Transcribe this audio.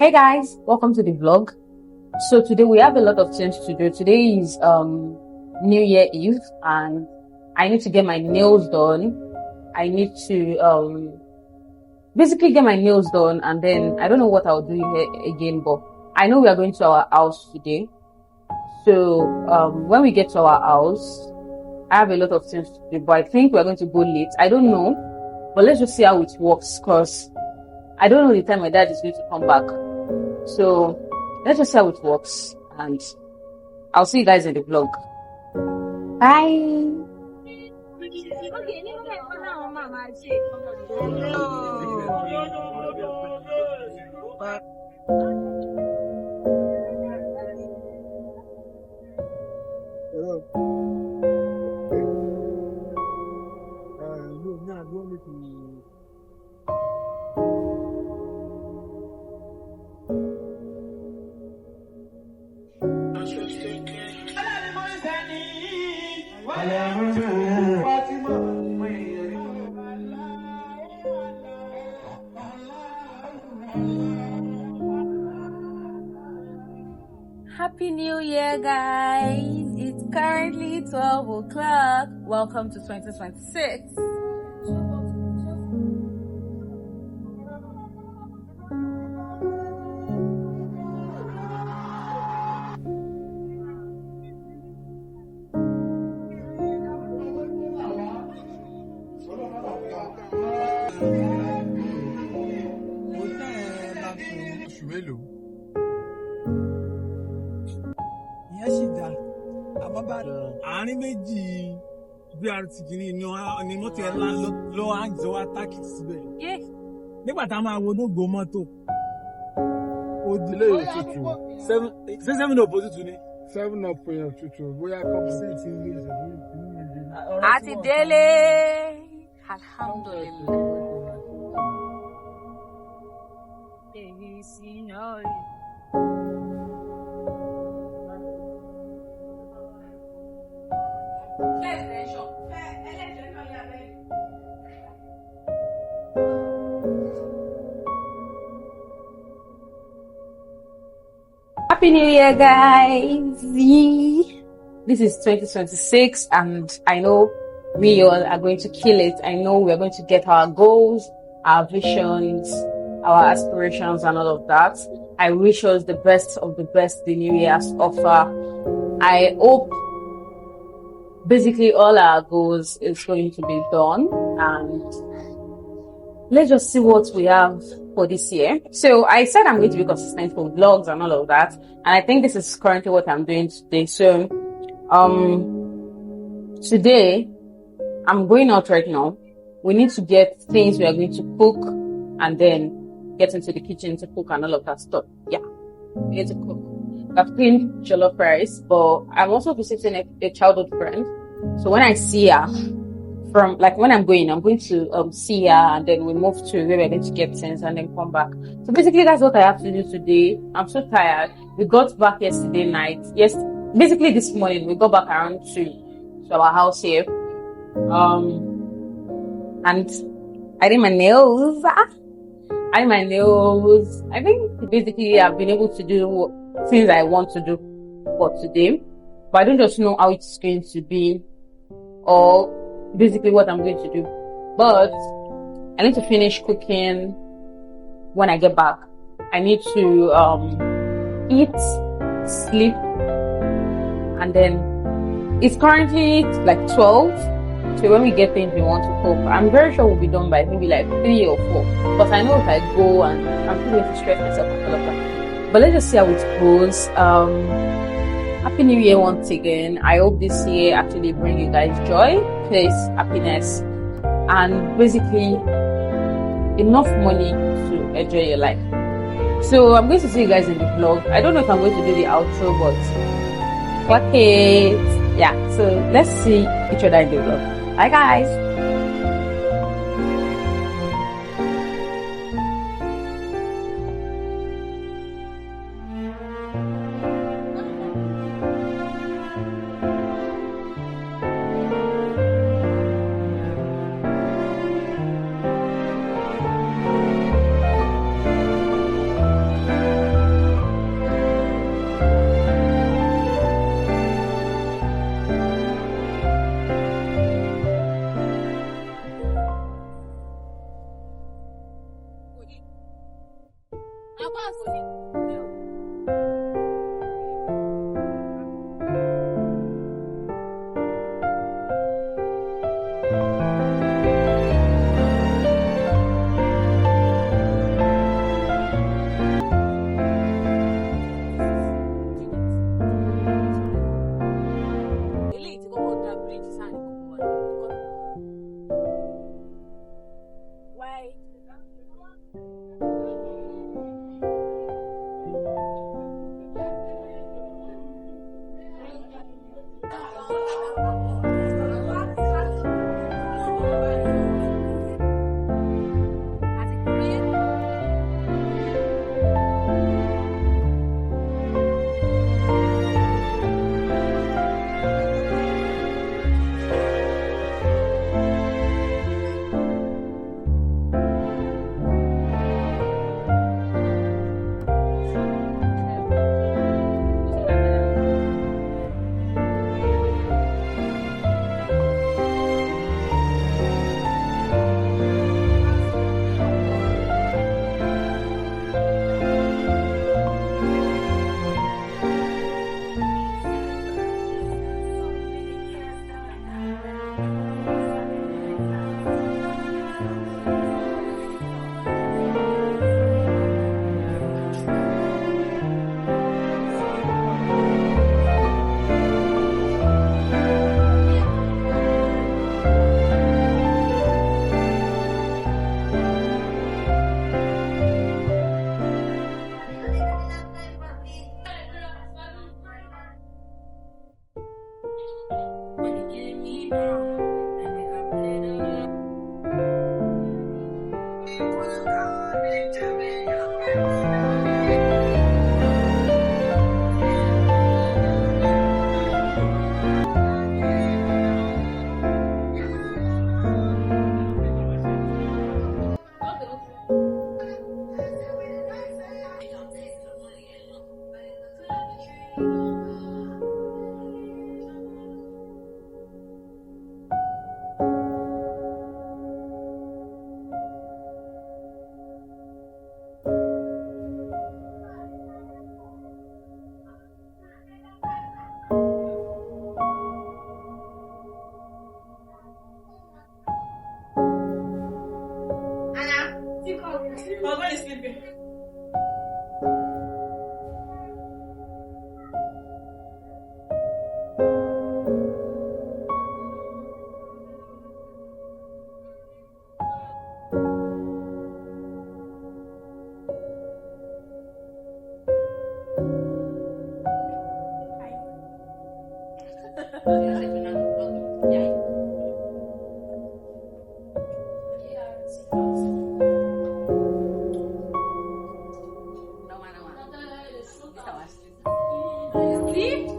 Hey guys, welcome to the vlog. So today we have a lot of things to do. Today is New Year Eve and I need to get my nails done. I need to basically get my nails done, and then I don't know what I'll do here again, but I know we are going to our house today. So when we get to our house, I have a lot of things to do, but I think we're going to go late. I don't know, but let's just see how it works, because I don't know the time my dad is going to come back. So let's just see how it works, and I'll see you guys in the vlog. Bye. Happy New Year, guys. It's currently 12 o'clock. Welcome to 2026. àárín méjì BRT kìíní ni mọ́tò ẹ̀ lọ àjọ atákì síbẹ̀. Nígbà tá a máa wo nógbò mọ́tò ó dilé òtútù ṣé 7up òtútù ni. 7up èèyàn tútù bóyá kọ́pùsẹ̀tì ń gbé ìṣẹ̀lẹ̀. Àti délé. Alhamdulillah. Èyí sí náà. Happy New Year, guys! This is 2026 and I know we all are going to kill it. I know we are going to get our goals, our visions, our aspirations and all of that. I wish us the best of the best the new year has to offer. I hope basically all our goals is going to be done, and let's just see what we have for this year. So I said I'm going to be consistent for vlogs and all of that, and I think this is currently what I'm doing today. So today I'm going out right now. We need to get things we are going to cook and then get into the kitchen to cook and all of that stuff. Yeah, we need to cook. I've cleaned jollof rice, but I'm also visiting a childhood friend. So when I see her, when I'm going to see her, and then we move to where we're going to get things and then come back. So basically that's what I have to do today. I'm so tired. We got back yesterday night. Basically this morning we got back around 2 to our house here. And I did my nails. I think basically I've been able to do things I want to do for today, but I don't just know how it's going to be or basically what I'm going to do. But I need to finish cooking when I get back. I need to eat, sleep, and then it's currently like 12. So when we get things we want to cook, I'm very sure we'll be done by maybe like 3 or 4. Because I know if I go and I'm still going to stress myself and all of that. But let's just see how it goes. Happy New Year once again. I hope this year actually bring you guys joy, peace, happiness, and basically enough money to enjoy your life. So I'm going to see you guys in the vlog. I don't know if I'm going to do the outro, but fuck it. Yeah, so let's see each other in the vlog. Bye guys. Mama is sleeping. Sleep?